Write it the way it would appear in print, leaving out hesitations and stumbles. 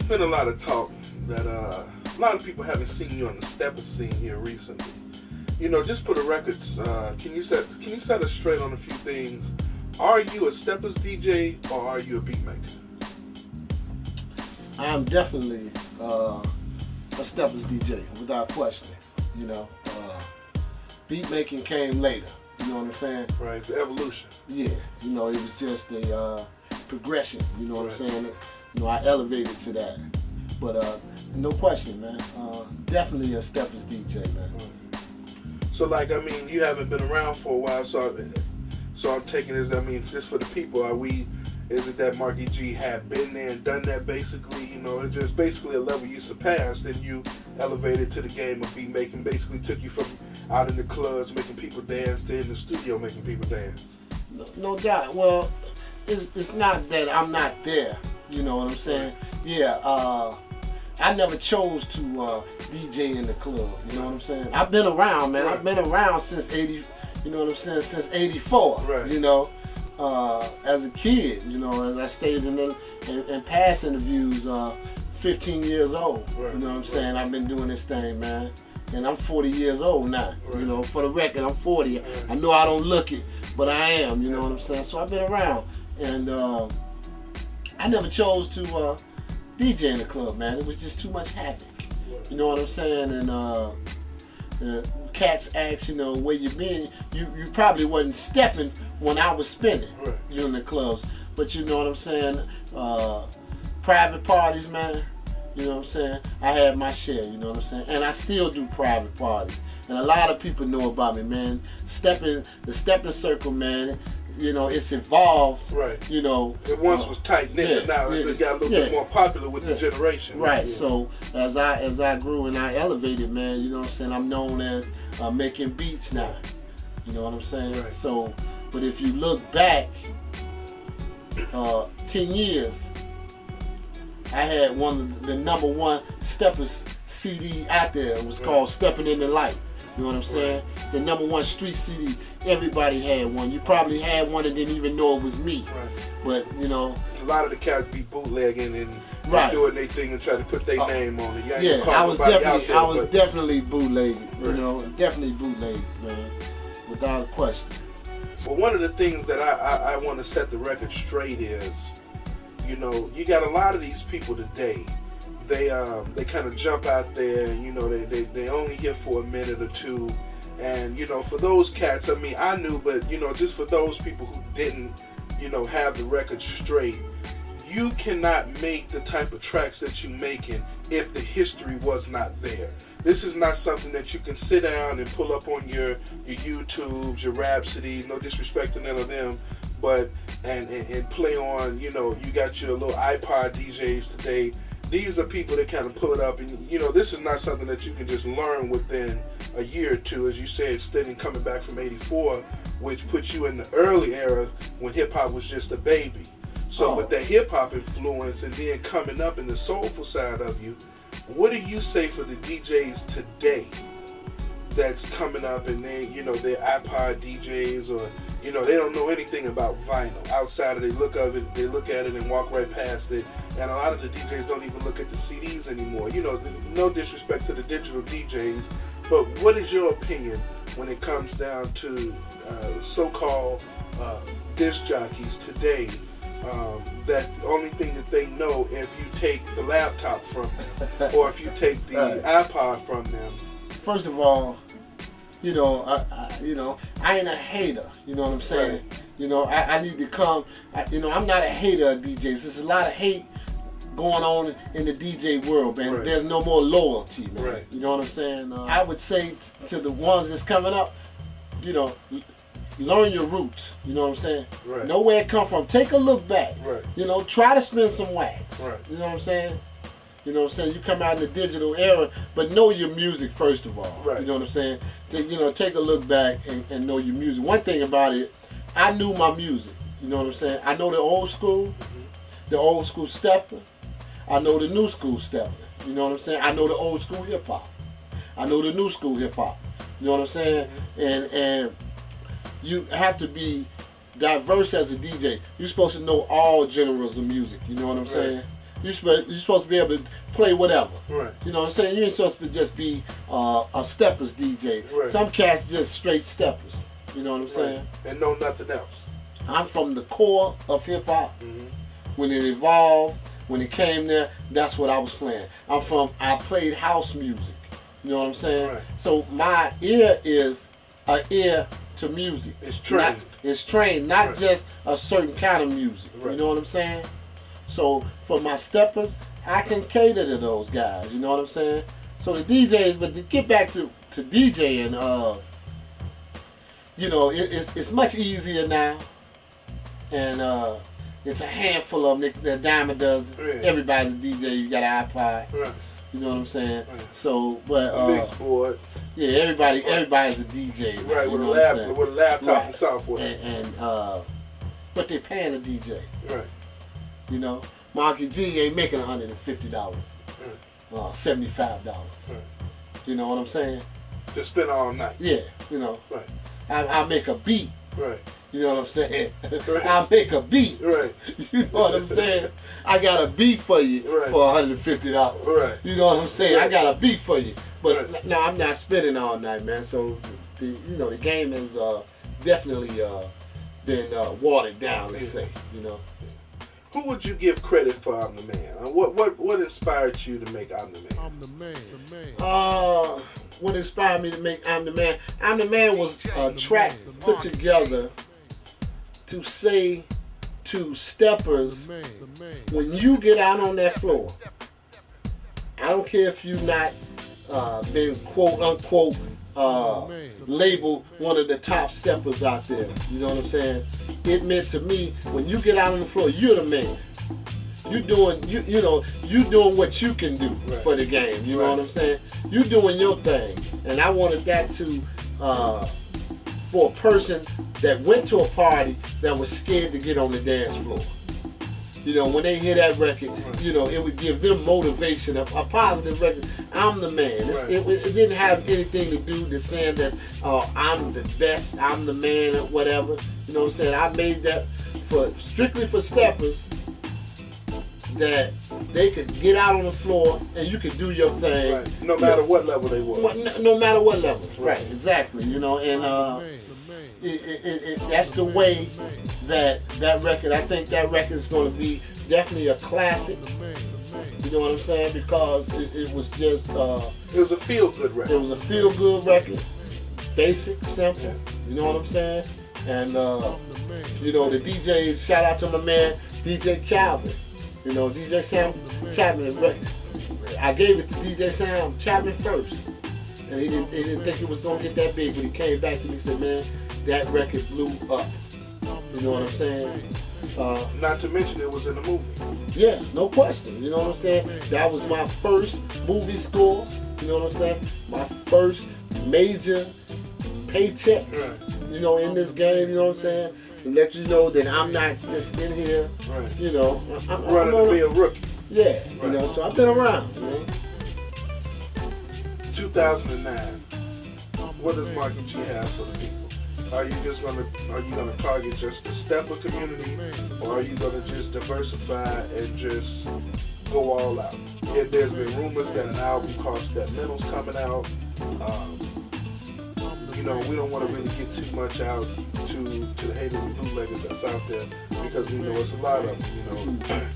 been a lot of talk that a lot of people haven't seen you on the Steppin scene here recently. You know, just for the records, can you set us straight on a few things? Are you a Steppin DJ or are you a beat maker? I'm definitely a Steppin DJ, without question. You know, beat making came later. You know what I'm saying? Right, it's evolution. Yeah, you know, it was just a progression. You know what Right. I'm saying? You know, I elevated to that. But no question, man. Definitely a Steppin DJ, man. So, like, I mean, you haven't been around for a while, so I'm taking this. I mean, just for the people, is it that Markey G had been there and done that basically? You know, it's just basically a level you surpassed, and you elevated to the game of beat making. Basically, took you from out in the clubs making people dance to in the studio making people dance. No doubt. Well, it's not that I'm not there. You know what I'm saying? Yeah. I never chose to DJ in the club. You know what I'm saying? I've been around, man. Right. I've been around since 80. You know what I'm saying? Since '84. Right. You know, as a kid. You know, as I stated in past interviews, 15 years old. Right. You know what I'm saying? I've been doing this thing, man. And I'm 40 years old now. Right. You know, for the record, I'm 40. Right. I know I don't look it, but I am. You know what I'm saying? So I've been around, and I never chose to DJ in the club, man. It was just too much havoc. You know what I'm saying? And cats ask, you know, where you been? You probably wasn't stepping when I was spinning. Right. You in the clubs, but you know what I'm saying? Private parties, man. You know what I'm saying? I had my share, you know what I'm saying? And I still do private parties. And a lot of people know about me, man. The Steppin circle, man, you know, it's evolved. Right. You know. It once was tight knit, but now it's got a little bit more popular with the generation. Right. Yeah. So as I grew and I elevated, man, you know what I'm saying? I'm known as making beats now. You know what I'm saying? Right. So, but if you look back 10 years, I had one of the #1 Steppin CD out there. It was called Steppin' in the Light. You know what I'm saying? Right. The #1 street CD. Everybody had one. You probably had one and didn't even know it was me. Right. But you know, a lot of the cats be bootlegging and right. doing their thing and try to put their name on it. Yeah, I was definitely bootlegging. Right. You know, definitely bootlegging, man, without a question. Well, one of the things that I want to set the record straight is, you know, you got a lot of these people today. They kind of jump out there, and, you know, they only here for a minute or two, and you know, for those cats, I mean, I knew, but you know, just for those people who didn't, you know, have the record straight, you cannot make the type of tracks that you're making if the history was not there. This is not something that you can sit down and pull up on your YouTubes, your Rhapsodies, no disrespect to none of them, but and play on, you know, you got your little iPod DJs today. These are people that kind of pull it up, and you know, this is not something that you can just learn within a year or two. As you said, Steppin coming back from '84, which puts you in the early era when hip hop was just a baby. So with that hip hop influence and then coming up in the soulful side of you, what do you say for the DJs today that's coming up and they, you know, they're iPod DJs, or you know, they don't know anything about vinyl outside of they look at it and walk right past it, and a lot of the DJs don't even look at the CDs anymore. You know, no disrespect to the digital DJs, but what is your opinion when it comes down to so-called disc jockeys today? That the only thing that they know, if you take the laptop from them or if you take the iPod from them. First of all, you know, I ain't a hater. You know what I'm saying? Right. You know, I need to come. You know, I'm not a hater of DJs. There's a lot of hate going on in the DJ world, man. Right. There's no more loyalty, man. Right. You know what I'm saying? I would say to the ones that's coming up, you know, learn your roots. You know what I'm saying? Right. Know where it come from. Take a look back. Right. You know, try to spin some wax. Right. You know what I'm saying? You know what I'm saying? You come out in the digital era, but know your music first of all. Right. You know what I'm saying? Take a look back and know your music. One thing about it, I knew my music. You know what I'm saying? I know the old school Steppin. I know the new school Steppin. You know what I'm saying? I know the old school hip hop. I know the new school hip hop. You know what I'm saying? And you have to be diverse as a DJ. You're supposed to know all genres of music. You know what I'm saying? You're supposed to be able to play whatever. Right. You know what I'm saying? You ain't supposed to just be a steppers DJ. Right. Some cats just straight steppers. You know what I'm saying? And know nothing else. I'm from the core of hip hop. Mm-hmm. When it evolved, when it came there, that's what I was playing. I played house music. You know what I'm saying? Right. So my ear is an ear to music. It's trained. It's trained, not Right. just a certain kind of music. Right. You know what I'm saying? So for my steppers, I can cater to those guys. You know what I'm saying? So the DJs, but to get back to DJing, you know, it's much easier now, and it's a handful of them. The Diamond does it. Yeah. Everybody's a DJ. You got an iPod. Right. You know what I'm saying? Right. So, but A mix board. yeah, everybody's a DJ. Now, Right, you with know a what I'm saying? with a laptop Right. and software. And but they paying a DJ. Right. You know, Markey G ain't making $150, $75. Right. You know what I'm saying? To spend all night. Yeah, you know. Right. I make a beat. Right. You know what I'm saying? Right. I make a beat. Right. You know what I'm saying? I got a beat for you Right. for $150. Right. You know what I'm saying? Right. I got a beat for you. But Right. no, I'm not spending all night, man. So the game has definitely been watered down. Let's say, you know. Who would you give credit for I'm the Man? What inspired you to make I'm the Man? I'm the man. What inspired me to make I'm the Man? I'm the Man was a track put together to say to steppers, The man. when you get out on that floor, I don't care if you've not been quote unquote labeled one of the top steppers out there. You know what I'm saying? It meant to me, when you get out on the floor, you're the man. You doing you doing what you can do Right. for the game. You know Right. what I'm saying? You doing your thing, and I wanted that to for a person that went to a party that was scared to get on the dance floor. You know, when they hear that record, you know, it would give them motivation, a positive record. I'm the man. Right. It didn't have anything to do with saying that I'm the best, I'm the man, or whatever. You know what I'm saying? I made that strictly for steppers, that they could get out on the floor and you could do your thing. Right. No matter what level they were. No matter what level. Right. Right, exactly. You know, and The man. that's the way that record, I think that record is going to be definitely a classic. You know what I'm saying? Because it was just It was a feel-good record. it was a feel-good record, basic, simple. You know what I'm saying? And you know, the DJs, shout out to my man DJ Calvin. You know, DJ Sam Chapman. I gave it to DJ Sam Chapman first, and he didn't think it was gonna get that big. But he came back to me and said, "Man, that record blew up." You know what I'm saying? Not to mention it was in the movie. Yeah, no question. You know what I'm saying? That was my first movie score. You know what I'm saying? My first major paycheck. Right. You know, in this game. You know what I'm saying? To let you know that I'm not just in here. Right. You know, I'm Running to be a rookie. yeah. You Right. know, so I've been around. You know? 2009. What does Markey G have for the people? Are you gonna target just the stepper community, or are you gonna just diversify and just go all out? Yeah, there's been rumors that an album called Steppin's coming out. You know, we don't want to really get too much out to the haters and bootleggers that's out there, because we know it's a lot of them. You know.